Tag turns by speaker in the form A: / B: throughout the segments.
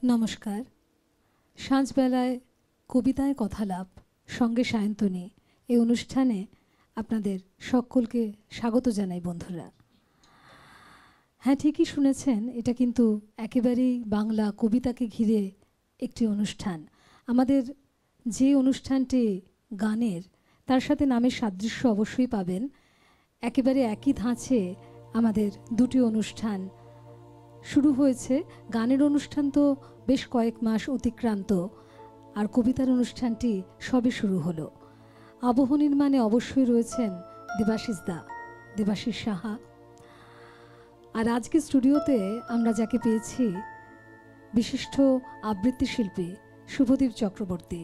A: নমস্কার। সাঁঝবেলায় কবিতায় কথালাপ সঙ্গে সায়ন্তনী এই অনুষ্ঠানে আপনাদের সকলকে স্বাগত জানাই বন্ধুরা। হ্যাঁ, ঠিকই শুনেছেন, এটা কিন্তু একেবারেই বাংলা কবিতাকে ঘিরে একটি অনুষ্ঠান। আমাদের যে অনুষ্ঠানটি গানের, তার সাথে নামের সাদৃশ্য অবশ্যই পাবেন। একেবারে একই ধাঁচে আমাদের দুটি অনুষ্ঠান শুরু হয়েছে। গানের অনুষ্ঠান তো বেশ কয়েক মাস অতিক্রান্ত, আর কবিতার অনুষ্ঠানটি সবে শুরু হলো। আবহ নির্মাণে অবশ্যই রয়েছেন দেবাশিস সাহা। আর আজকে স্টুডিওতে আমরা যাকে পেয়েছি, বিশিষ্ট আবৃত্তি শিল্পী শুভদীপ চক্রবর্তী।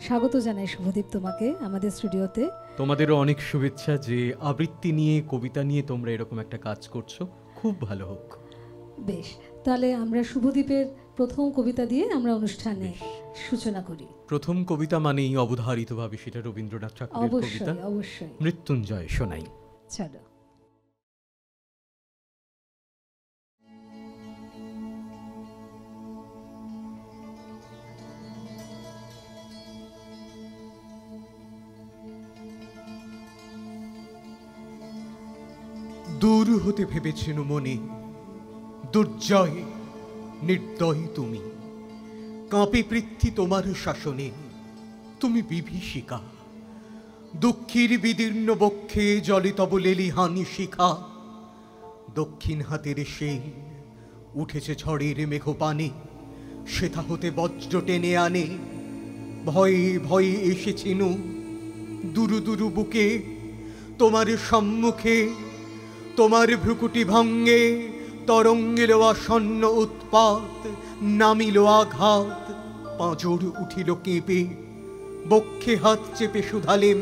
A: স্বাগত জানাই শুভদীপ তোমাকে আমাদের স্টুডিওতে।
B: তোমাদেরও অনেক শুভেচ্ছা যে আবৃত্তি নিয়ে, কবিতা নিয়ে তোমরা এরকম একটা কাজ করছো, খুব ভালো হোক।
A: বেশ, তাহলে আমরা শুভদীপের প্রথম কবিতা দিয়ে আমরা অনুষ্ঠানে সূচনা করি।
B: প্রথম কবিতা মানেই অবধারিতভাবে সেটা রবীন্দ্রনাথ ঠাকুরের কবিতা,
A: অবশ্যই
B: মৃত্যুঞ্জয়। শোনাই।
A: চলো।
B: দূর হতে ভেবেছেন মনে, দুর্জয় নির্দয় তুমি, কাঁপে পৃথ্বী তোমার শাসনে, তুমি বিভীষিকা। দুঃখীর বিদীর্ণ বক্ষে জলে তব লেলিহান শিখা। দক্ষিণ হাতের শেল উঠেছে ঝড়ের মেঘপানে, সেথা হতে বজ্র টেনে আনে। ভয়ে ভয়ে এসেছিনু দুরু দুরু বুকে, তোমার সম্মুখে তোমার ভ্রুকুটি ভঙ্গে তরঙ্গের আসন্ন উৎপাত, নামিল আঘাত। পাঁজর উঠিল কেঁপে, বক্ষে হাত চেপে শুধালেম,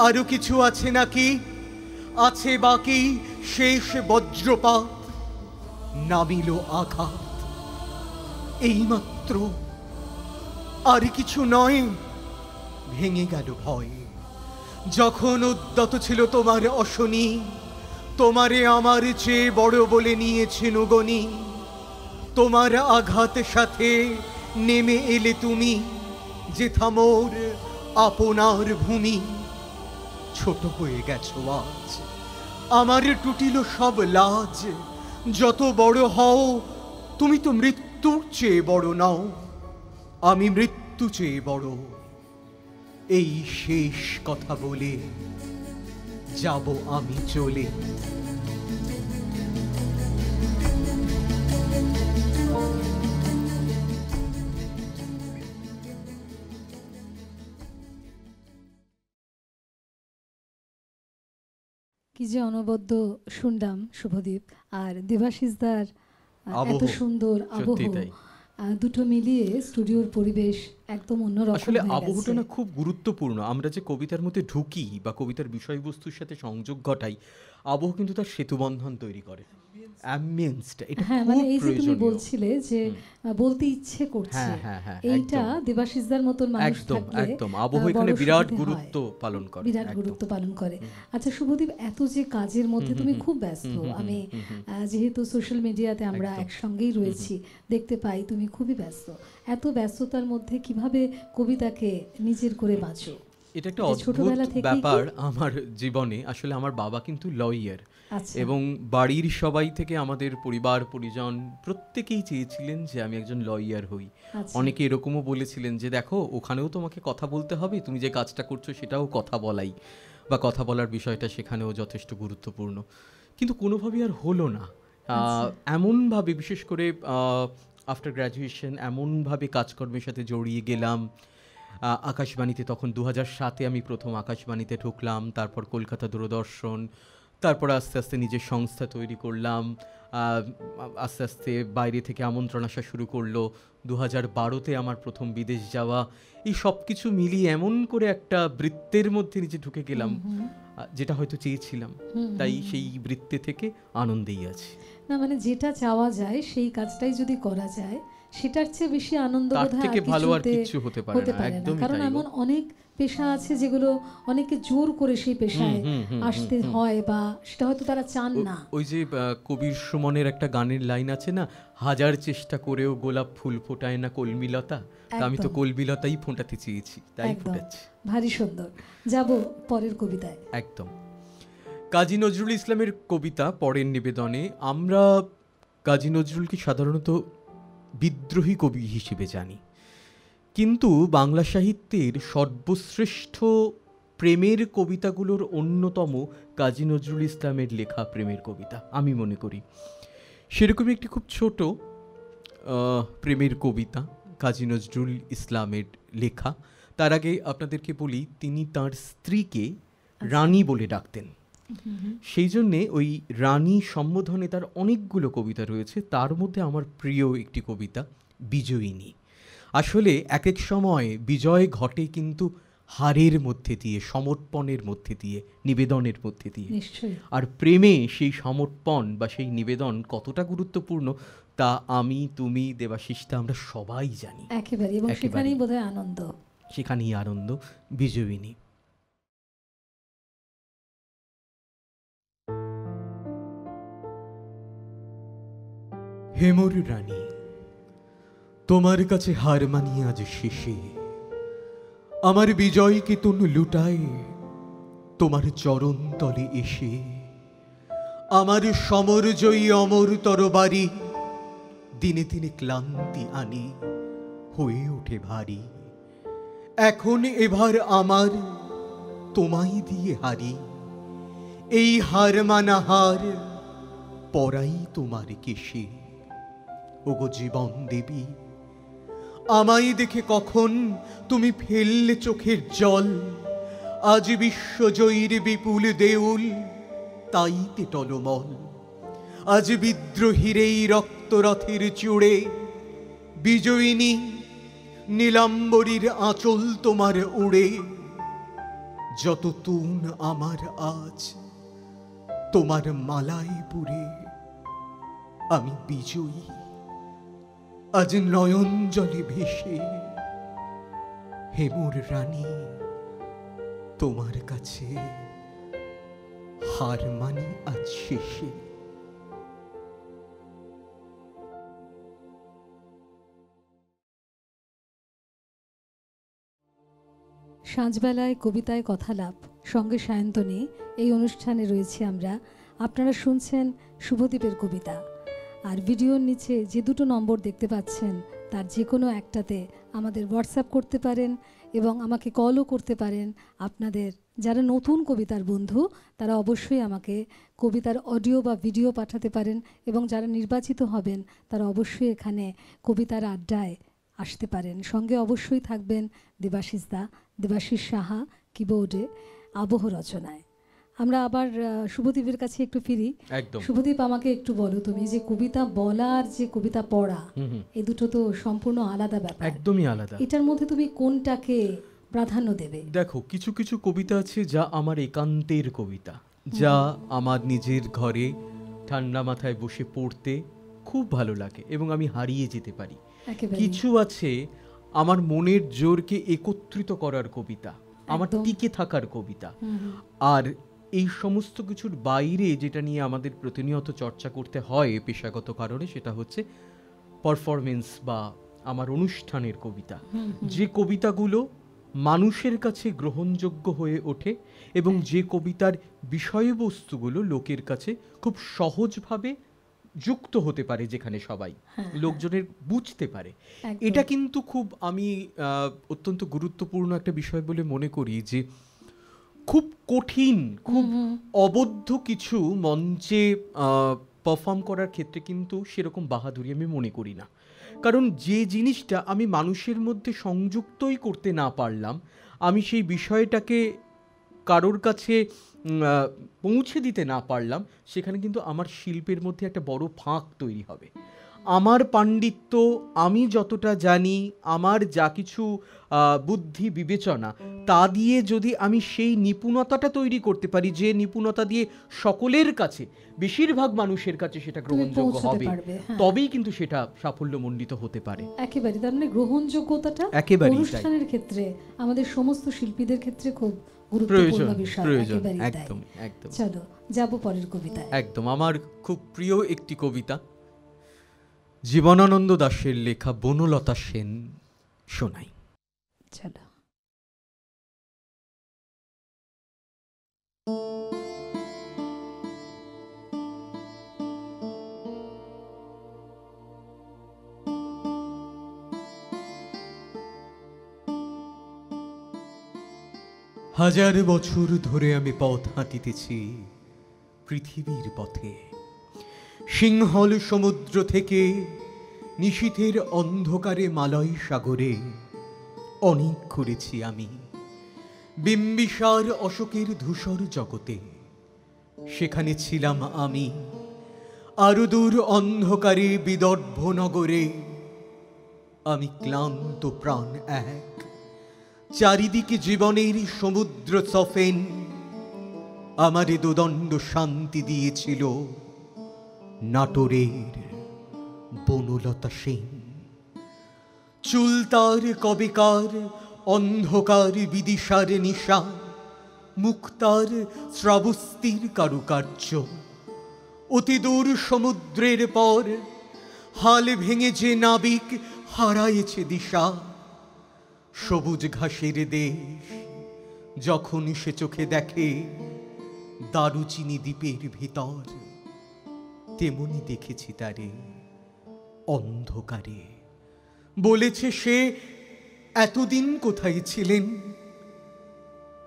B: আরো কিছু আছে নাকি? আছে বাকি শেষ বজ্রপাত, নামিল আঘাত। এইমাত্র, আর কিছু নয়। ভেঙে গেল ভয়, যখন উদ্যত ছিল তোমার অশনি। তোমারে আমার চেয়ে বড় বলে নিয়েছেন গণি। তোমার আঘাতের সাথে নেমে এলে তুমি, যেথা মোর আপনার ভূমি। ছোট হয়ে গেছো আজ, আমার টুটিল সব লাজ। যত বড় হও, তুমি তো মৃত্যুর চেয়ে বড় নাও। আমি মৃত্যু চেয়ে বড়। এই শেষ কথা বলে যাব আমি চলে।
A: কি যে অনবদ্য শুনলাম শুভদীপ, আর দেবাশিসদার এত সুন্দর আবহ, দুটো মিলিয়ে স্টুডিওর পরিবেশ একদম অন্যরকম।
B: আসলে আবহটা না খুব গুরুত্বপূর্ণ। আমরা যে কবিতার মধ্যে ঢুকি বা কবিতার বিষয়বস্তুর সাথে সংযোগ ঘটাই, আবহ কিন্তু তার সেতুবন্ধন তৈরি করে।
A: হ্যাঁ, মানে এই যে তুমি বলছিলে যে বলতে ইচ্ছে করছে, এইটা দেবাশিসদার মতন মানুষ থাকলে
B: একদম আবহ এখানে বিরাট গুরুত্ব পালন করে।
A: আচ্ছা শুভদীপ, এত যে কাজের মধ্যে তুমি খুব ব্যস্ত, আমি যেহেতু সোশ্যাল মিডিয়াতে আমরা একসঙ্গেই রয়েছি, দেখতে পাই তুমি খুবই ব্যস্ত। এত ব্যস্ততার মধ্যে কিভাবে কবিতাকে নিজের করে বাঁচো?
B: এটা একটা অদ্ভুত ব্যাপার আমার জীবনে। আসলে আমার বাবা কিন্তু লয়ার, এবং বাড়ির সবাই থেকে আমাদের পরিবার পরিজন প্রত্যেকেই চেয়েছিলেন যে আমি একজন লয়ার হই। অনেকে এরকমও বলেছিলেন যে দেখো, ওখানেও তোমাকে কথা বলতে হবে, তুমি যে কাজটা করছো সেটাও কথা বলাই, বা কথা বলার বিষয়টা সেখানেও যথেষ্ট গুরুত্বপূর্ণ। কিন্তু কোনোভাবেই আর হলো না। এমনভাবে, বিশেষ করে আফটার গ্র্যাজুয়েশন, এমনভাবে কাজকর্মের সাথে জড়িয়ে গেলাম। আকাশবাণীতে তখন 2007-এ আমি প্রথম আকাশবাণীতে ঢুকলাম, তারপর কলকাতা দূরদর্শন, তারপর আস্তে আস্তে নিজের সংস্থা তৈরি করলাম। আস্তে আস্তে বাইরে থেকে আমন্ত্রণ আসা শুরু করলো। 2012-তে আমার প্রথম বিদেশ যাওয়া। এই সব কিছু মিলিয়ে এমন করে একটা বৃত্তের মধ্যে নিজে ঢুকে গেলাম, যেটা হয়তো চেয়েছিলাম। তাই সেই বৃত্তে থেকে আনন্দেই আছি।
A: না, মানে যেটা চাওয়া যায় সেই কাজটাই যদি করা যায়, সেটার চেয়ে বেশি আনন্দ
B: তার
A: বোধহয়
B: থেকে ভালো আর
A: কিছুতে
B: কিছু হতে পারে
A: হতে
B: না,
A: পারে না।
B: একদমই
A: কারণ
B: তাই গো।
A: এমন অনেক পেশা আছে যেগুলো অনেকে জোর করে সেই পেশায় আসতে হয়, বা সেটা হয়তো তারা চান না।
B: ওই যে কবির সুমনের একটা গানের লাইন আছে না, হাজার চেষ্টা করেও গোলাপ ফুল ফোটায় না কলমিলতা, তা আমি তো
A: একদম।
B: কলমিলতাই ফোটাতে চেয়েছি, তাই
A: একদম
B: ফোটাচ্ছি।
A: ভারী সুন্দর। যাব পরের কবিতায়।
B: একদম। কাজী নজরুল ইসলামের কবিতা পরের নিবেদনে। আমরা কাজী নজরুলকে সাধারণত বিদ্রোহী কবি হিসেবে জানি, কিন্তু বাংলা সাহিত্যের সর্বশ্রেষ্ঠ প্রেমের কবিতাগুলোর অন্যতম কাজী নজরুল ইসলামের লেখা প্রেমের কবিতা আমি মনে করি। সেরকমই একটি খুব ছোট প্রেমের কবিতা কাজী নজরুল ইসলামের লেখা। তার আগে আপনাদেরকে বলি, তিনি তার স্ত্রীকে রানী বলে ডাকতেন, সেই জন্যে ওই রানী সম্বোধনে তার অনেকগুলো কবিতা রয়েছে। তার মধ্যে আমার প্রিয় একটি কবিতা বিজয়িনী। আসলে এক এক সময় বিজয় ঘটে কিন্তু হারের মধ্যে দিয়ে, সমর্পণের মধ্যে দিয়ে, নিবেদনের মধ্যে দিয়ে। আর প্রেমে সেই সমর্পণ বা সেই নিবেদন কতটা গুরুত্বপূর্ণ তা আমি, তুমি, দেবাশিসটা আমরা সবাই জানি
A: একেবারে, এবং সেখানেই বোধহয় আনন্দ,
B: সেখানেই আনন্দ। বিজয়িনী। হেমর রানী, তোমার কাছে হার মানি আজ শেষে, আমার বিজয়কে তনু লুটায় তোমার চরণ তলে এসে। আমার সমর জয়ী অমর তরবারি দিনে দিনে ক্লান্তি আনি, হয়ে ওঠে ভারী। এখন এবার আমার তোমায় দিয়ে হারি, এই হার মানা হার পরাই তোমার কেশে। ওগো জীবন দেবী, আমায় দেখে কখন তুমি ফেললে চোখের জল, আজ বিশ্বজয়ীর বিপুল দেউল তাইতে টলমল। আজ বিদ্রোহীর এই রক্তরথের চূড়ে বিজয়িনী, নীলাম্বরীর আঁচল তোমার উড়ে। যত তুন আমার আজ তোমার মালায় পুরে, আমি বিজয়ী আজ নয়ন জলে ভেসে। হেমর রানী, তোমার কাছে হার মানি আজ শেষে।
A: সাঁঝবেলায় কবিতায় কথালাপ সঙ্গে সায়ন্তনী, এই অনুষ্ঠানে রয়েছে আমরা। আপনারা শুনছেন শুভদীপের কবিতা। আর ভিডিওর নিচে যে দুটো নম্বর দেখতে পাচ্ছেন তার যে কোনো একটাতে আমাদের হোয়াটসঅ্যাপ করতে পারেন এবং আমাকে কলও করতে পারেন। আপনাদের যারা নতুন কবিতার বন্ধু তারা অবশ্যই আমাকে কবিতার অডিও বা ভিডিও পাঠাতে পারেন, এবং যারা নির্বাচিত হবেন তারা অবশ্যই এখানে কবিতার আড্ডায় আসতে পারেন। সঙ্গে অবশ্যই থাকবেন দেবাশিস দা, দেবাশিস সাহা কিবোর্ডে, আবহ রচনায়। আমরা আবার শুভদীপের কাছে একটু ফিরি। শুভদীপ, আমাকে একটু বলো, তুমি যে কবিতা বলা আর যে কবিতা পড়া, এই দুটো তো সম্পূর্ণ আলাদা ব্যাপার।
B: একদমই আলাদা।
A: এটার মধ্যে তুমি কোনটাকে প্রাধান্য দেবে?
B: দেখো, কিছু কিছু কবিতা আছে যা আমার একান্তের কবিতা, যা আমার নিজের ঘরে ঠান্ডা মাথায় বসে পড়তে খুব ভালো লাগে এবং আমি হারিয়ে যেতে পারি। কিছু আছে আমার মনের জোরকে একত্রিত করার কবিতা, আমার টিকে থাকার কবিতা। আর এই সমস্ত কিছুর বাইরে যেটা নিয়ে আমাদের প্রতিনিয়ত চর্চা করতে হয় পেশাগত কারণে, সেটা হচ্ছে পারফরমেন্স বা আমার অনুষ্ঠানের কবিতা। যে কবিতাগুলো মানুষের কাছে গ্রহণযোগ্য হয়ে ওঠে এবং যে কবিতার বিষয়বস্তুগুলো লোকের কাছে খুব সহজভাবে যুক্ত হতে পারে, যেখানে সবাই লোকজনের বুঝতে পারে। এটা কিন্তু খুব আমি অত্যন্ত গুরুত্বপূর্ণ একটা বিষয় বলে মনে করি, যে খুব কঠিন, খুব অবদ্ধ কিছু মঞ্চে পারফর্ম করার ক্ষেত্রে কিন্তু সেরকম বাহাদুরি আমি মনে করি না। কারণ যে জিনিসটা আমি মানুষের মধ্যে সংযুক্তই করতে না পারলাম, আমি সেই বিষয়টাকে কারোর কাছে পৌঁছে দিতে না পারলাম, সেখানে কিন্তু আমার শিল্পের মধ্যে একটা বড় ফাঁক তৈরি হবে। আমার পাণ্ডিত্য, আমি যতটা জানি, আমার যা কিছু বুদ্ধি বিবেচনা, তা দিয়ে যদি আমি সেই নিপুণতাটা তৈরি করতে পারি, যে নিপুণতা দিয়ে সকলের কাছে, বেশিরভাগ মানুষের কাছে সেটা গ্রহণযোগ্য হবে, তবেই কিন্তু সেটা সাফল্যমণ্ডিত হতে পারে।
A: একেবারে, তার মানে গ্রহণযোগ্যতাটা অনুষ্ঠানের ক্ষেত্রে আমাদের সমস্ত শিল্পীদের ক্ষেত্রে খুব গুরুত্বপূর্ণ বিষয়।
B: একদম একদম।
A: চলো যাব পরের কবিতায়।
B: একদম, আমার খুব প্রিয় একটি কবিতা, জীবনানন্দ দাশের লেখা বনলতা সেন, শোনাই।
A: চলো।
B: হাজার বছর ধরে আমি পথ হাঁটিতেছি পৃথিবীর পথে, সিংহল সমুদ্র থেকে নিশীথের অন্ধকারে মালয় সাগরে অনেক ঘুরেছি আমি, বিম্বিসার অশোকের ধূসর জগতে সেখানে ছিলাম আমি, আরো দূর অন্ধকারে বিদর্ভ নগরে আমি ক্লান্ত প্রাণ এক, চারিদিকে জীবনের সমুদ্র সফেন আমারে দুদণ্ড শান্তি দিয়েছিল নাটোরের বনলতা সেন। চুল তার কবেকার অন্ধকার বিদিশার নিশা, মুক্তার শ্রাবস্তির কারুকার্য, অতি দূর সমুদ্রের পর হাল ভেঙে যে নাবিক হারায়েছে দিশা, সবুজ ঘাসের দেশ যখন সে চোখে দেখে দারুচিনি দ্বীপের ভিতর, তেমনি দেখেছি তারে অন্ধকারে। বলেছে সে, এতদিন কোথায় ছিলেন,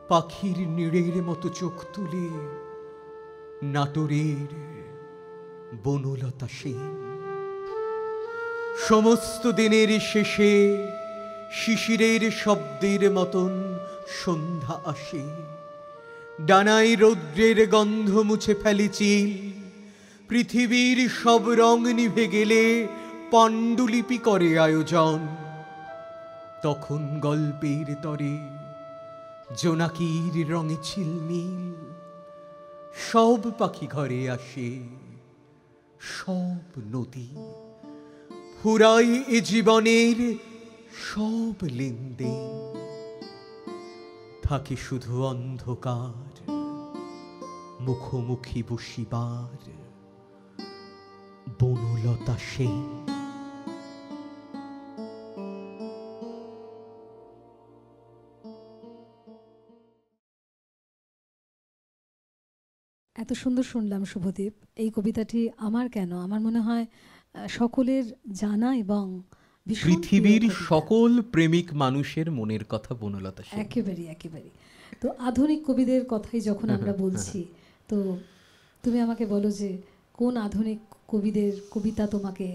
B: পাখির নীড়ের মতো চোখ তুলে নাটোরের বনলতা সেন। সমস্ত দিনের শেষে শিশিরের শব্দের মতন সন্ধ্যা আসে, ডানায় রৌদ্রের গন্ধ মুছে ফেলে চিল, পৃথিবীর সব রং নিভে গেলে পাণ্ডুলিপি করে আয়োজন। তখন গল্পের তরে জোনাকির রঙে ছিলমিল, সব পাখি ঘরে আসে, সব নদী ফুরায় এ জীবনের সব লেনদেন, থাকে শুধু অন্ধকার মুখোমুখি বসিবার বনলতা সেন।
A: এত সুন্দর শুনলাম শুভদীপ। এই কবিতাটি আমার কেন, আমার মনে হয় সকলের জানা এবং
B: পৃথিবীর সকল প্রেমিক মানুষের মনের কথা বনলতা সেন।
A: একেবারে। তো আধুনিক কবিদের কথাই যখন আমরা বলছি, তো তুমি আমাকে বলো যে কোন আধুনিক কবিদের কবিতা তোমাকে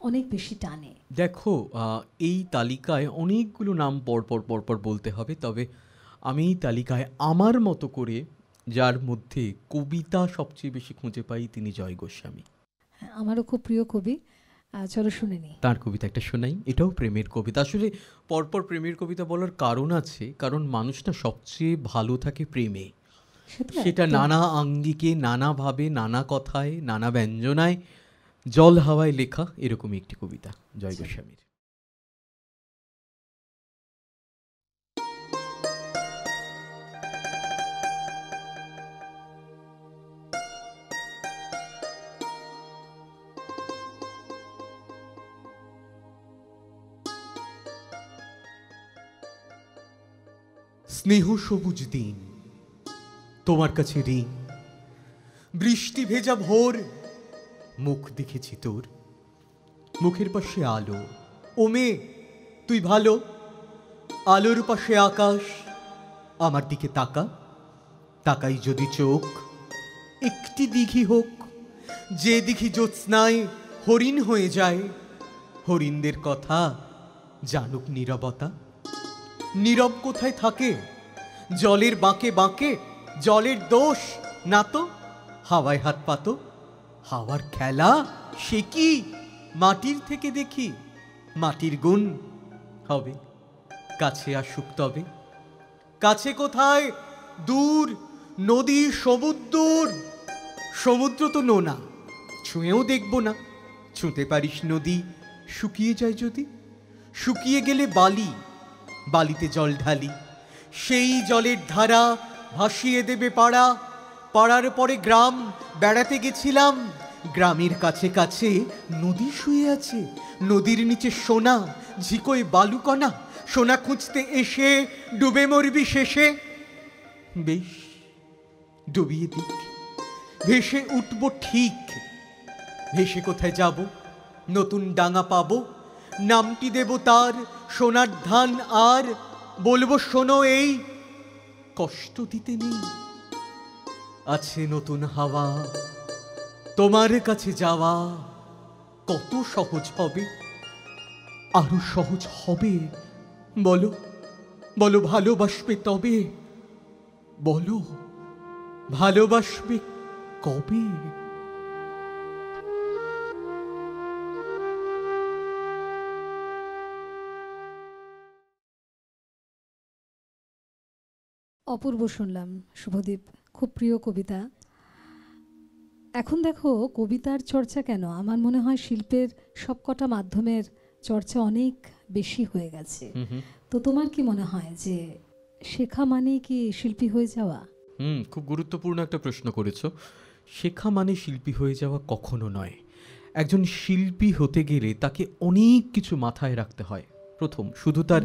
A: অনেক বেশি টানে?
B: দেখো, এই তালিকায় অনেকগুলো নাম পরপর বলতে হবে, তবে আমি এই তালিকায় আমার মতো করে যার মধ্যে কবিতা সবচেয়ে বেশি খুঁজে পাই, তিনি জয় গোস্বামী।
A: আমারও খুব প্রিয় কবি, চলো শুনে নিই
B: তার কবিতা একটা শোনাই। এটাও প্রেমের কবিতা। আসলে পরপর প্রেমের কবিতা বলার কারণ আছে, কারণ মানুষ না সবচেয়ে ভালো থাকে প্রেমে, সেটা নানা আঙ্গিকে, নানাভাবে, নানা কথায়, নানা ব্যঞ্জনায়, জল হাওয়ায় লেখা এরকমই একটি কবিতা জয় গোস্বামীর। স্নেহ সবুজ দিন, তোমার কাছে ঋণ, বৃষ্টি ভেজা ভোর, মুখ দেখেছি তোর, মুখের পাশে আলো, ও মেয়ে তুই ভালো, আলোর পাশে আকাশ, আমার দিকে তাকা, তাকাই যদি চোখ, একটি দিঘি হোক, যে দিঘি জ্যোৎস্নায় হরিণ হয়ে যায়, হরিণদের কথা জানুক নীরবতা। নীরব কোথায় থাকে, জলের বাঁকে বাঁকে, জলের দোষ না তো, হাওয়ায় হাত পাতো, হাওয়ার খেলা সে কি, মাটির থেকে দেখি মাটির গুণ হবে, কাছে আসুক তবে। কাছে কোথায়, দূর, নদী সমুদ্র। সমুদ্র তো নোনা, ছুঁয়েও দেখব না। ছুঁতে পারিস নদী, শুকিয়ে যায় যদি। শুকিয়ে গেলে বালি, বালিতে জল ঢালি, সেই জলের ধারা ভাসিয়ে দেবে পাড়া। পাড়ার পরে গ্রাম, বেড়াতে গেছিলাম, গ্রামের কাছে কাছে নদী শুয়ে আছে। নদীর নিচে সোনা, ঝিকোয় বালুকণা। সোনা খুঁজতে এসে ডুবে মরবি শেষে। বেশ, ডুবিয়ে দিক, ভেসে উঠব ঠিক। ভেসে কোথায় যাব, নতুন ডাঙা পাবো, নামটি দেব তার সোনার ধান। আর বলবো শোনো, এই কষ্ট দিতে নেই, আছে নতুন হাওয়া। তোমার কাছে যাওয়া কত সহজ হবে, আরো সহজ হবে। বলো, বলো ভালোবাসবে তবে, বলো ভালোবাসবে কবে।
A: অপূর্ব শুনলাম শুভদীপ, খুব প্রিয় কবিতা। এখন দেখো, কবিতার চর্চা কেন, আমার মনে হয় শিল্পের সবকটা মাধ্যমের চর্চা অনেক বেশি হয়ে গেছে। তো তোমার কি মনে হয় যে শেখা মানে কি শিল্পী হয়ে যাওয়া?
B: খুব গুরুত্বপূর্ণ একটা প্রশ্ন করেছো। শেখা মানে শিল্পী হয়ে যাওয়া কখনো নয়। একজন শিল্পী হতে গেলে তাকে অনেক কিছু মাথায় রাখতে হয়। প্রথম, শুধু তার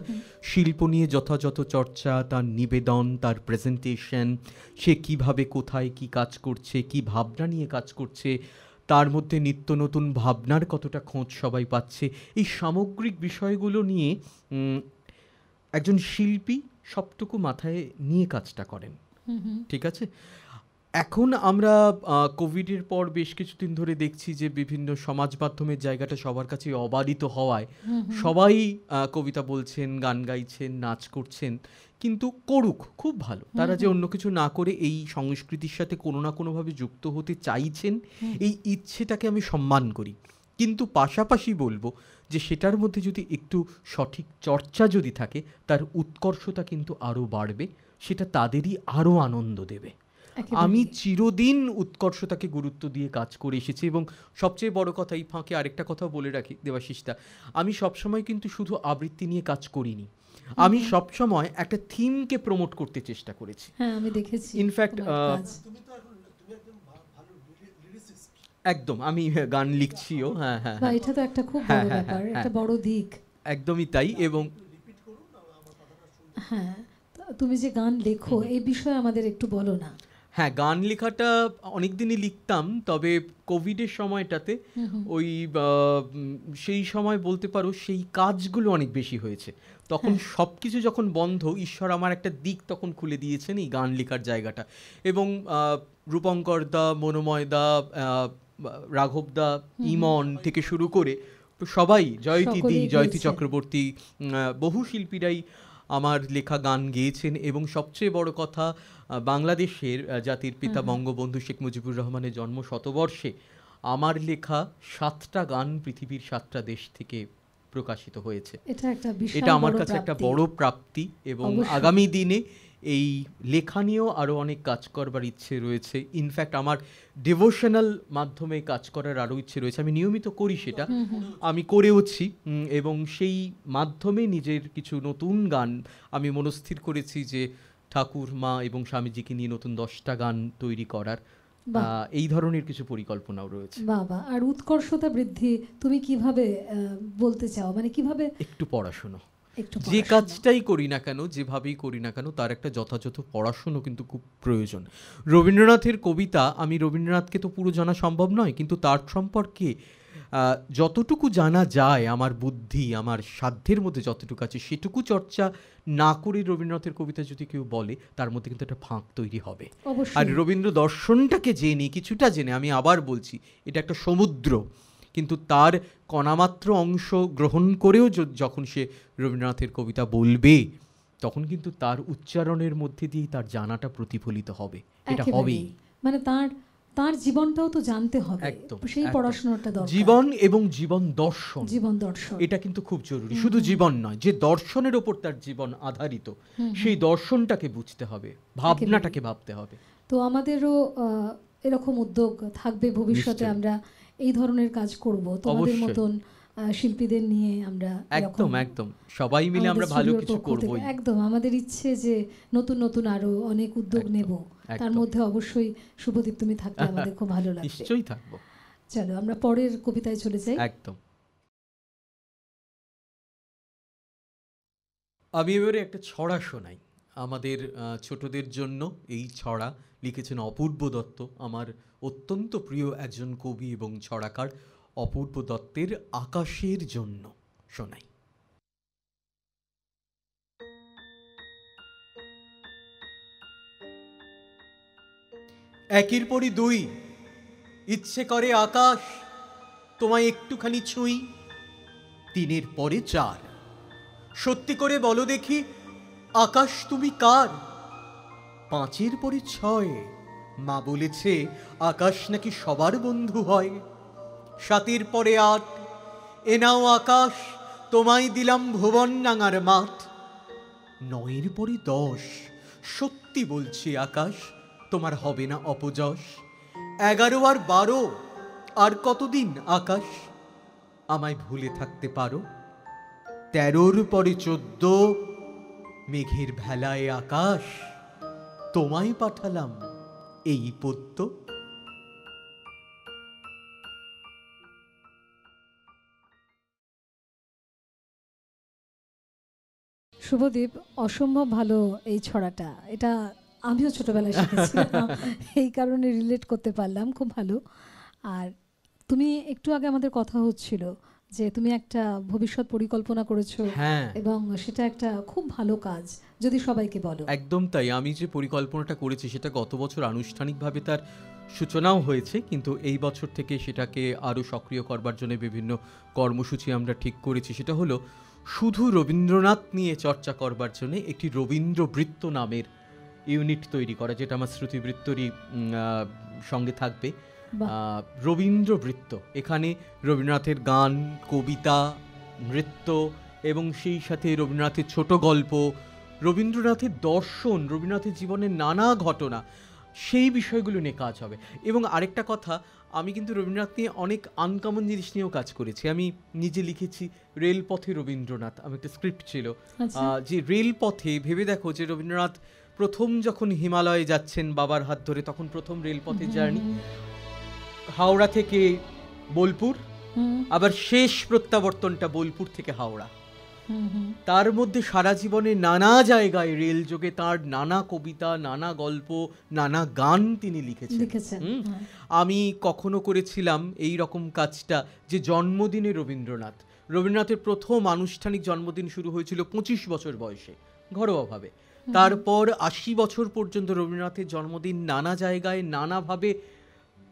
B: শিল্প নিয়ে যথাযথ চর্চা, তার নিবেদন, তার প্রেজেন্টেশন, সে কিভাবে কোথায় কি কাজ করছে, কি ভাবনা নিয়ে কাজ করছে, তার মধ্যে নিত্য নতুন ভাবনার কতটা খোঁজ সবাই পাচ্ছে, এই সামগ্রিক বিষয়গুলো নিয়ে একজন শিল্পী সবটুকু মাথায় নিয়ে কাজটা করেন। ঠিক আছে। এখন আমরা কোভিডের পর বেশ কিছুদিন ধরে দেখছি যে বিভিন্ন সমাজ মাধ্যমের জায়গাটা সবার কাছে অবারিত হওয়ায় সবাই কবিতা বলছেন, গান গাইছেন, নাচ করছেন। কিন্তু করুক, খুব ভালো। তারা যে অন্য কিছু না করে এই সংস্কৃতির সাথে কোনো না কোনোভাবে যুক্ত হতে চাইছেন, এই ইচ্ছেটাকে আমি সম্মান করি। কিন্তু পাশাপাশি বলবো যে সেটার মধ্যে যদি একটু সঠিক চর্চা যদি থাকে, তার উৎকর্ষতা কিন্তু আরও বাড়বে, সেটা তাদেরই আরও আনন্দ দেবে। আমি চিরদিন উৎকর্ষতাকে গুরুত্ব দিয়ে কাজ করে এসেছি। এবং সবচেয়ে বড় কথা, এই ফাঁকে আরেকটা কথা বলে রাখি দেবাশিসদা, আমি সবসময় কিন্তু শুধু আবৃত্তি নিয়ে কাজ করিনি। আমি সবসময় একটা থিমকে প্রমোট করতে চেষ্টা করেছি।
A: হ্যাঁ, আমি দেখেছি।
B: ইনফ্যাক্ট একদম, আমি গান লিখছিও। হ্যাঁ হ্যাঁ,
A: এটা তো একটা খুব বড় ব্যাপার, একটা বড় দিক।
B: একদমই তাই। এবং
A: হ্যাঁ, তুমি যে গান লেখো, এই বিষয়ে আমাদের একটু বলো না।
B: হ্যাঁ, গান লেখাটা অনেক দিনই লিখতাম, তবে কোভিডের সময়টাতে ওই সেই সময় বলতে পারো সেই কাজগুলো অনেক বেশি হয়েছে। তখন সব কিছু যখন বন্ধ, ঈশ্বর আমার একটা দিক তখন খুলে দিয়েছেন এই গান লেখার জায়গাটা। এবং রূপঙ্করদা, মনোময়দা, রাঘবদা, ইমন থেকে শুরু করে সবাই, জয়তী চক্রবর্তী, বহু শিল্পীরাই আমার লেখা গান গেয়েছেন। এবং সবচেয়ে বড় কথা, বাংলাদেশের জাতির পিতা বঙ্গবন্ধু শেখ মুজিবুর রহমানের জন্ম শতবর্ষে আমার লেখা 7টা গান পৃথিবীর 7টা দেশ থেকে প্রকাশিত হয়েছে। এটা আমার কাছে একটা বড় প্রাপ্তি। এবং আগামী দিনে এই লেখা নিয়েও আরও অনেক কাজ করবার ইচ্ছে রয়েছে। ইনফ্যাক্ট আমার ডিভোশনাল মাধ্যমে কাজ করার আরও ইচ্ছে রয়েছে। আমি নিয়মিত করি সেটা, আমি করেওছি। এবং সেই মাধ্যমে নিজের কিছু নতুন গান আমি মনস্থির করেছি যে ঠাকুর, মা এবং স্বামীজিকে নিয়ে নতুন 10টা গান তৈরি করার, এই ধরনের কিছু পরিকল্পনাও রয়েছে।
A: বাবা, আর উৎকর্ষতা বৃদ্ধি তুমি কিভাবে বলতে চাও, মানে কিভাবে?
B: একটু পড়াশোনা, যে কাজটাই করি না কেন, যেভাবেই করি না কেন, তার একটা যথাযথ পড়াশুনো কিন্তু খুব প্রয়োজন। রবীন্দ্রনাথের কবিতা, আমি রবীন্দ্রনাথকে তো পুরো জানা সম্ভব নয়, কিন্তু তার সম্পর্কে যতটুকু জানা যায়, আমার বুদ্ধি, আমার সাধ্যের মধ্যে যতটুকু আছে, সেটুকু চর্চা না করে রবীন্দ্রনাথের কবিতা যদি কেউ বলে, তার মধ্যে কিন্তু একটা ফাঁক তৈরি হবে। আর রবীন্দ্র দর্শনটাকে জেনে, কিছুটা জেনে, আমি আবার বলছি, এটা একটা সমুদ্র, কিন্তু তার কণামাত্র অংশ গ্রহণ করেও যখন সে রবীন্দ্রনাথের কবিতা বলবে, তখন কিন্তু তার উচ্চারণের মধ্যে দিয়েই তার জানাটা প্রতিফলিত হবে। এটা হবেই,
A: মানে তার তার জীবনটাও তো জানতে হবে,
B: একদম,
A: সেই
B: একদম।
A: পড়াশোনাটা দরকার।
B: জীবন এবং জীবন দর্শন,
A: জীবন দর্শন
B: এটা কিন্তু খুব জরুরি। শুধু জীবন নয়, যে দর্শনের ওপর তার জীবন আধারিত, সেই দর্শনটাকে বুঝতে হবে, ভাবনাটাকে ভাবতে হবে।
A: তো আমাদেরও এরকম উদ্যোগ থাকবে ভবিষ্যতে,
B: নিশ্চয়ই।
A: আমরা এই ধরনের কাজ করব তোমাদের
B: অবশ্যই।
A: মতন শিল্পীদের নিয়ে। আমরা
B: একদম একদম সবাই মিলে আমরা
A: আমাদের
B: ভালো
A: স্টুডিওর
B: কিছু
A: পক্ষ থেকে
B: করবই।
A: একদম আমাদের ইচ্ছে যে নতুন নতুন আরো অনেক উদ্যোগ
B: একদম,
A: নেব, তার
B: একদম।
A: মধ্যে অবশ্যই শুভদীপ তুমি থাকলে আমাদের খুব ভালো লাগবে।
B: নিশ্চয়ই থাকবো।
A: চলো আমরা পরের কবিতায় চলে যাই।
B: একদম। আমি এবারে একটা ছড়া শোনাই আমাদের ছোটদের জন্য। এই ছড়া লিখেছেন অপূর্ব দত্ত, আমার অত্যন্ত প্রিয় একজন কবি এবং ছড়াকার। অপূর্ব দত্তের আকাশের জন্য শোনাই। একের পরই দুই, ইচ্ছে করে আকাশ তোমায় একটুখানি ছুঁই। তিনের পরে চার, সত্যি করে বলো দেখি আকাশ তুমি কার? পাঁচের পরে ছয়, মা বলেছে আকাশ নাকি সবার বন্ধু হয়। সাতের পরে আট, এ নাও আকাশ তোমায় দিলাম ভুবন ডাঙার মাঠ। নয়ের পরে দশ, সত্যি বলছি আকাশ তোমার হবে না অপযশ। 11 আর 12, আর কতদিন আকাশ আমায় ভুলে থাকতে পারো? 13র পরে 14, মেঘের ভেলায় আকাশ তোমায় পাঠালাম এই পদ্য।
A: শুভদীপ, অসম্ভব ভালো এই ছড়াটা। এটা আমিও ছোটবেলায় শিখেছিলাম, এই কারণে রিলেট করতে পারলাম, খুব ভালো। আর তুমি একটু আগে আমাদের কথা হচ্ছিল যে তুমি একটা ভবিষ্যৎ পরিকল্পনা করেছো,
B: হ্যাঁ,
A: এবং সেটা একটা খুব ভালো কাজ, যদি সবাইকে বলো।
B: একদম তাই। আমি যে পরিকল্পনাটা করেছি সেটা গত বছর আনুষ্ঠানিকভাবে তার সূচনাও হয়েছে, কিন্তু এই বছর থেকে সেটাকে আরও সক্রিয় করবার জন্য বিভিন্ন কর্মসূচি আমরা ঠিক করেছি। সেটা হলো শুধু রবীন্দ্রনাথ নিয়ে চর্চা করবার জন্য একটি রবীন্দ্রবৃত্ত নামের ইউনিট তৈরি করা, যেটা আমার শ্রুতিবৃত্তরই সঙ্গে থাকবে। রবীন্দ্রবৃত্ত, এখানে রবীন্দ্রনাথের গান, কবিতা, নৃত্য এবং সেই সাথে রবীন্দ্রনাথের ছোট গল্প, রবীন্দ্রনাথের দর্শন, রবীন্দ্রনাথের জীবনের নানা ঘটনা, সেই বিষয়গুলো নিয়ে কাজ হবে। এবং আরেকটা কথা, আমি কিন্তু রবীন্দ্রনাথ নিয়ে অনেক আনকমন জিনিস নিয়েও কাজ করেছি। আমি নিজে লিখেছি রেলপথে রবীন্দ্রনাথ, আমার একটা স্ক্রিপ্ট ছিল। যে রেলপথে, ভেবে দেখো যে রবীন্দ্রনাথ প্রথম যখন হিমালয়ে যাচ্ছেন বাবার হাত ধরে, তখন প্রথম রেলপথে জার্নি হাওড়া থেকে বোলপুর, আবার শেষ প্রত্যাবর্তনটা বোলপুর থেকে হাওড়া। তার মধ্যে সারা জীবনে নানা জায়গায় রেল যোগে তার নানা কবিতা, নানা গল্প, নানা গান তিনি লিখেছেন। আমি কখনো করেছিলাম এই রকম কাজটা যে জন্মদিনে রবীন্দ্রনাথের প্রথম আনুষ্ঠানিক জন্মদিন শুরু হয়েছিল 25 বছর বয়সে, ঘরোয়াভাবে। তারপর 80 বছর পর্যন্ত রবীন্দ্রনাথের জন্মদিন নানা জায়গায় নানাভাবে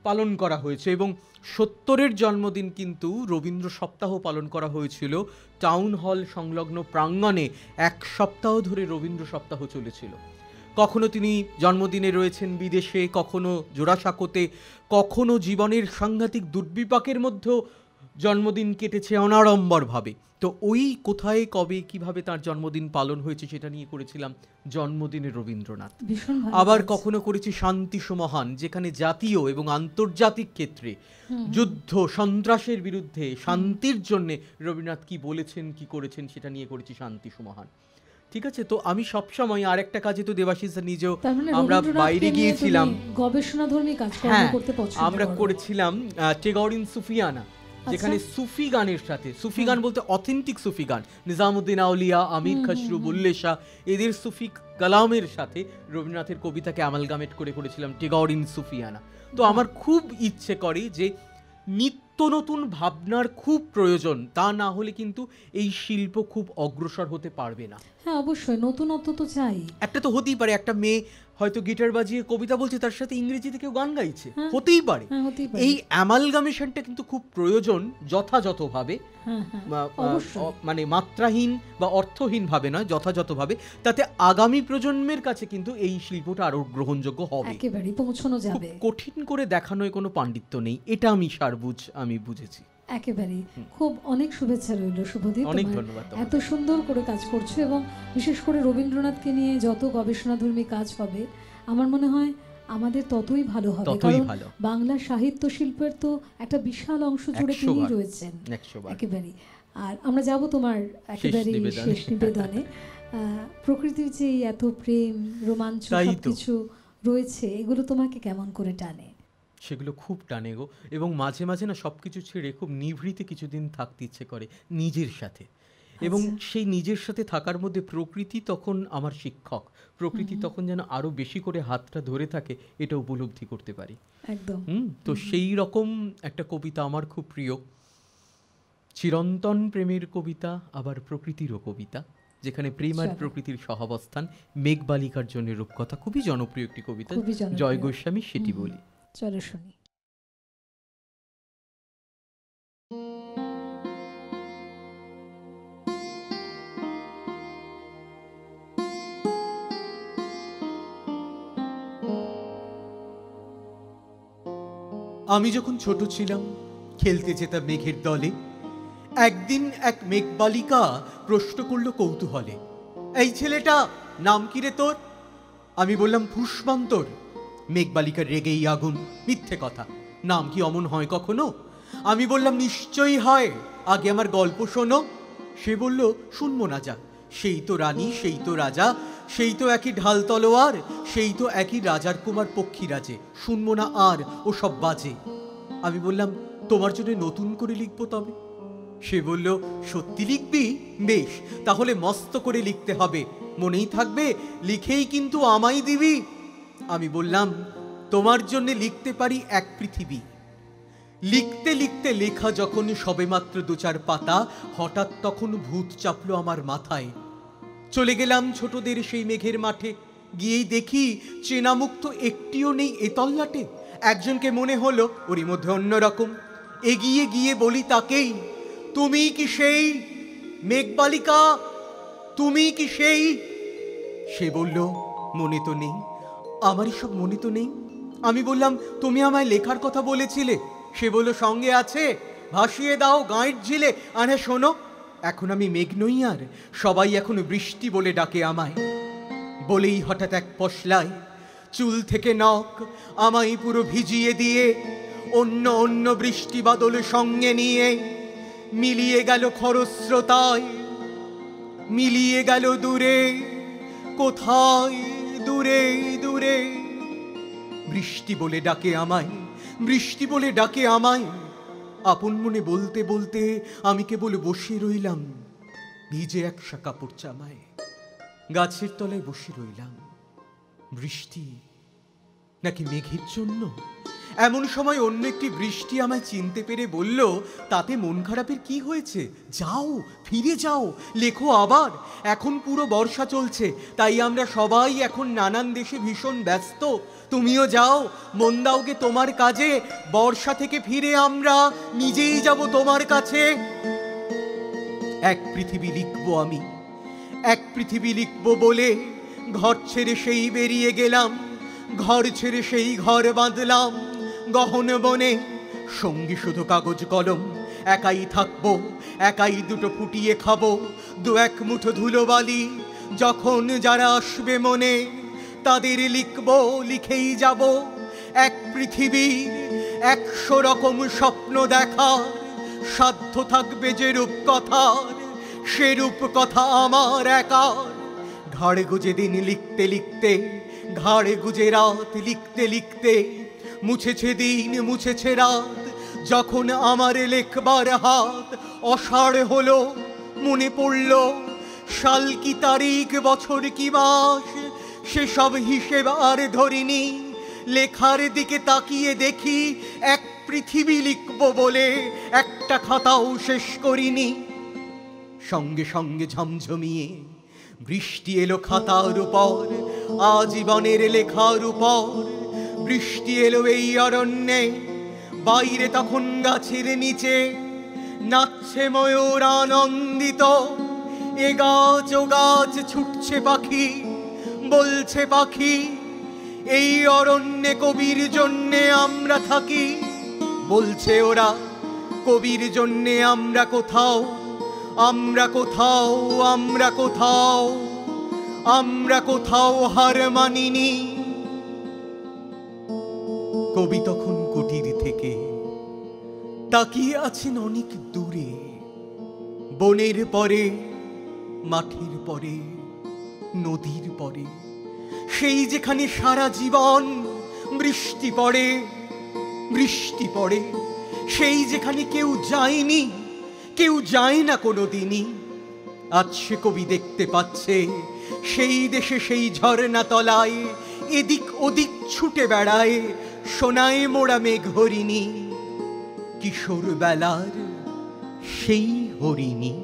B: পালন করা হয়েছে। এবং 70-এর জন্মদিন কিন্তু রবীন্দ্র সপ্তাহ পালন করা হয়েছিল টাউন হল সংলগ্ন প্রাঙ্গণে। 1 সপ্তাহ ধরে রবীন্দ্র সপ্তাহ চলেছিল। কখনো তিনি জন্মদিনে রয়েছেন বিদেশে, কখনো জোড়াসাঁকোতে, কখনো জীবনের সাংঘাতিক দুর্বিপাকের মধ্যেও জন্মদিন কেটেছে অনাড়ম্বরভাবে। তো ওই কোথায়, কবে, কিভাবে তার জন্মদিন পালন হয়েছে সেটা নিয়ে করেছিলাম জন্মদিনে রবীন্দ্রনাথ। আবার কখনো করেছি শান্তি সুমহান, যেখানে জাতীয় এবং আন্তর্জাতিক ক্ষেত্রে যুদ্ধ সন্ত্রাসের বিরুদ্ধে শান্তির জন্য রবীন্দ্রনাথ কি বলেছেন, কি করেছেন, সেটা নিয়ে করেছি শান্তি সুমহান। ঠিক আছে, তো আমি সবসময় আরেকটা কাজে তো দেবাশিস নিজেও, আমরা বাইরে গিয়েছিলাম
A: গবেষণাধর্মী কাজকর্ম করতে পছন্দ
B: আমরা করেছিলাম টেগর ইন সুফিয়ানা, যেখানে সুফি গানের সাথে, সুফি গান বলতে অথেন্টিক সুফি গান, নিজামুদ্দিন আউলিয়া, আমির খসরু, বুল্লে শাহ, এদের সুফি কালামের সাথে রবীন্দ্রনাথের কবিতাকে অ্যামালগামেট করেছিলাম টেগর ইন সুফিয়ানা। তো আমার খুব ইচ্ছে করে যে নিত্য নিত্য নতুন ভাবনার খুব প্রয়োজন, তা না হলে কিন্তু এই শিল্প খুব অগ্রসর হতে পারবে না।
A: হ্যাঁ অবশ্যই, নতুনত্ব তো চাই।
B: একটা তো হতেই পারে একটা মেয়ে হয়তো গিটার বাজিয়ে কবিতা বলছে, তার সাথে ইংরেজিতে কেউ গান গাইছে, হতেই পারে। এই অ্যামালগামেশনটা কিন্তু খুব প্রয়োজন যথাযথভাবে, মানে মাত্রাহীন বা অর্থহীন ভাবে নয়, যথাযথভাবে, তাতে আগামী প্রজন্মের কাছে কিন্তু এই শিল্পটা আরো গ্রহণযোগ্য হবে,
A: একেবারে পৌঁছানো যাবে।
B: কঠিন করে দেখানোয় কোনো পাণ্ডিত্য নেই, এটা আমি বুঝেছি।
A: একেবারে খুব অনেক শুভেচ্ছা রইল শুভদীপ,
B: অনেক ধন্যবাদ।
A: এত সুন্দর করে কাজ করছো এবং বিশেষ করে রবীন্দ্রনাথকে নিয়ে যত গবেষণাধর্মী কাজ হবে আমার মনে হয় আমাদের ততই ভালো হবে, কারণ বাংলা সাহিত্য শিল্পের তো একটা বিশাল অংশ জুড়ে তিনি রয়েছেন একেবারে। আর আমরা যাব তোমার একেবারে শেষ নিবেদনে। প্রকৃতির যে এত প্রেম রোমাঞ্চ সবকিছু রয়েছে, এগুলো তোমাকে কেমন করে টানে?
B: সেগুলো খুব টানে গো, এবং মাঝে মাঝে না সব কিছু ছেড়ে খুব নিভৃতে কিছুদিন থাকতে ইচ্ছে করে নিজের সাথে, এবং সেই নিজের সাথে থাকার মধ্যে প্রকৃতি তখন আমার শিক্ষক, প্রকৃতি তখন যেন আরো বেশি করে হাতটা ধরে থাকে, এটা উপলব্ধি করতে পারি
A: একদম।
B: তো সেই রকম একটা কবিতা আমার খুব প্রিয়, চিরন্তন প্রেমের কবিতা, আবার প্রকৃতিরও কবিতা, যেখানে প্রেম আর প্রকৃতির সহাবস্থান, মেঘবালিকার জন্য রূপকথা, খুবই জনপ্রিয় একটি কবিতা, জয় গোস্বামী, সেটি বলি।
A: চলো শুনি।
B: আমি যখন ছোট ছিলাম খেলতে যেতাম মেঘের দলে, একদিন এক মেঘবালিকা প্রশ্ন করলো কৌতূহলে, এই ছেলেটা নাম কি রে তোর? আমি বললাম পুষ্পান্তর। মেঘবালিকার রেগেই আগুন, মিথ্যে কথা, নাম কি অমন হয় কখনো? আমি বললাম নিশ্চয়ই হয়, আগে আমার গল্প শোনো। সে বলল শুনবো না যা, সেই তো রানী, সেই তো রাজা, সেই তো একই ঢাল তলোয়ার, সেই তো একই রাজার কুমার পক্ষীরাজে, শুনবো না আর ও সব বাজে। আমি বললাম তোমার জন্য নতুন করে লিখবো তবে। সে বলল সত্যি লিখবি? বেশ, তাহলে মস্ত করে লিখতে হবে, মনেই থাকবে, লিখেই কিন্তু আমায় দিবি। আমি বললাম তোমার জন্য লিখতে পারি এক পৃথিবী। লিখতে লিখতে লেখা যখন সবেমাত্র 2-4 পাতা, হঠাৎ তখন ভূত চাপলো আমার মাথায়। চলে গেলাম ছোটদের সেই মেঘের মাঠে, গিয়েই দেখি চেনামুখ তো একটিও নেই এ তল্লাটে। একজনকে মনে হলো ওরই মধ্যে অন্যরকম, এগিয়ে গিয়ে বলি তাকেই, তুমি কি সেই মেঘবালিকা? তুমি কি সেই? সে বলল মনে তো নেই, আমারই সব মনে তো নেই। আমি বললাম তুমি আমায় লেখার কথা বলেছিলে। সে বলল সঙ্গে আছে, ভাসিয়ে দাও গাঁয়ের ঝিলে। আরে শোনো, এখন আমি মেঘ নই আর, সবাই এখন বৃষ্টি বলে ডাকে আমায়। বলেই হঠাৎ এক পশলায় চুল থেকে নখ আমায় পুরো ভিজিয়ে দিয়ে অন্য অন্য বৃষ্টি বাদল সঙ্গে নিয়ে মিলিয়ে গেল খরস্রোতায়, মিলিয়ে গেল দূরে, কোথায় দূরে দূরে। বৃষ্টি বলে ডাকে আমায়, বৃষ্টি বলে ডাকে আমায়। আপন মনে বলতে বলতে আমি কেবল বসে রইলাম, ভিজে একশা কাপড় চামায় গাছের তলায় বসে রইলাম। বৃষ্টি নাকি মেঘের জন্য? এমন সময় অন্য একটি বৃষ্টি আমায় চিনতে পেরে বলল, তাতে মন খারাপের কি হয়েছে? যাও, ফিরে যাও, লেখো আবার। এখন পুরো বর্ষা চলছে, তাই আমরা সবাই এখন নানান দেশে ভীষণ ব্যস্ত। তুমিও যাও, মন দাওগে তোমার কাজে। বর্ষা থেকে ফিরে আমরা নিজেই যাব তোমার কাছে। এক পৃথিবী লিখবো আমি, এক পৃথিবী লিখবো বলে ঘর ছেড়ে সেই বেরিয়ে গেলাম। ঘর ছেড়ে সেই ঘর বাঁধলাম গহন বনে, সঙ্গী শুধু কাগজ কলম। একাই থাকবো, একাই দুটো ফুটিয়ে খাবো, 2-1 মুঠো ধুলো বালি। যখন যারা আসবে মনে তাদের লিখবো, লিখেই যাব। এক পৃথিবী 100 রকম স্বপ্ন দেখার, সাধ্য থাকবে যে রূপকথার, সে রূপকথা আমার একার। ঘাড়ে গুজে দিন লিখতে লিখতে, ঘাড়ে গুজে রাত লিখতে লিখতে, মুছেছে দিন মুছেছে রাত। যখন আমার লেখবার হাত অষাঢ় হলো, মনে পড়ল সাল কি তারিখ, বছর কি মাস, সেসব হিসেব আর ধরিনি। লেখার দিকে তাকিয়ে দেখি এক পৃথিবী লিখব বলে একটা খাতাও শেষ করিনি। সঙ্গে সঙ্গে ঝমঝমিয়ে বৃষ্টি এলো খাতার উপর, আজীবনের লেখার উপর। বৃষ্টি এলো এই অরণ্যে, বাইরে তখন গাছের নিচে নাচছে ময়ূর আনন্দিত। এ গাছ ও গাছ ছুটছে পাখি, বলছে পাখি এই অরণ্যে কবির জন্যে আমরা থাকি। বলছে ওরা কবির জন্যে আমরা কোথাও, আমরা কোথাও, আমরা কোথাও, আমরা কোথাও হার মানিনি। কবি তখন কুটির থেকে তাকিয়ে আছেন অনেক দূরে, বনের পরে, মাঠের পরে, নদীর পরে, সেই যেখানে সারা জীবন বৃষ্টি পড়ে, বৃষ্টি পড়ে, সেই যেখানে কেউ যায়নি, কেউ যায় না কোনোদিনই। আজ সে কবি দেখতে পাচ্ছে সেই দেশে সেই ঝর্ণা তলায় এদিক ওদিক ছুটে বেড়ায় সোনায় মোড়া মেঘ হরিণী, কিশোর বেলার সেই হরিণী।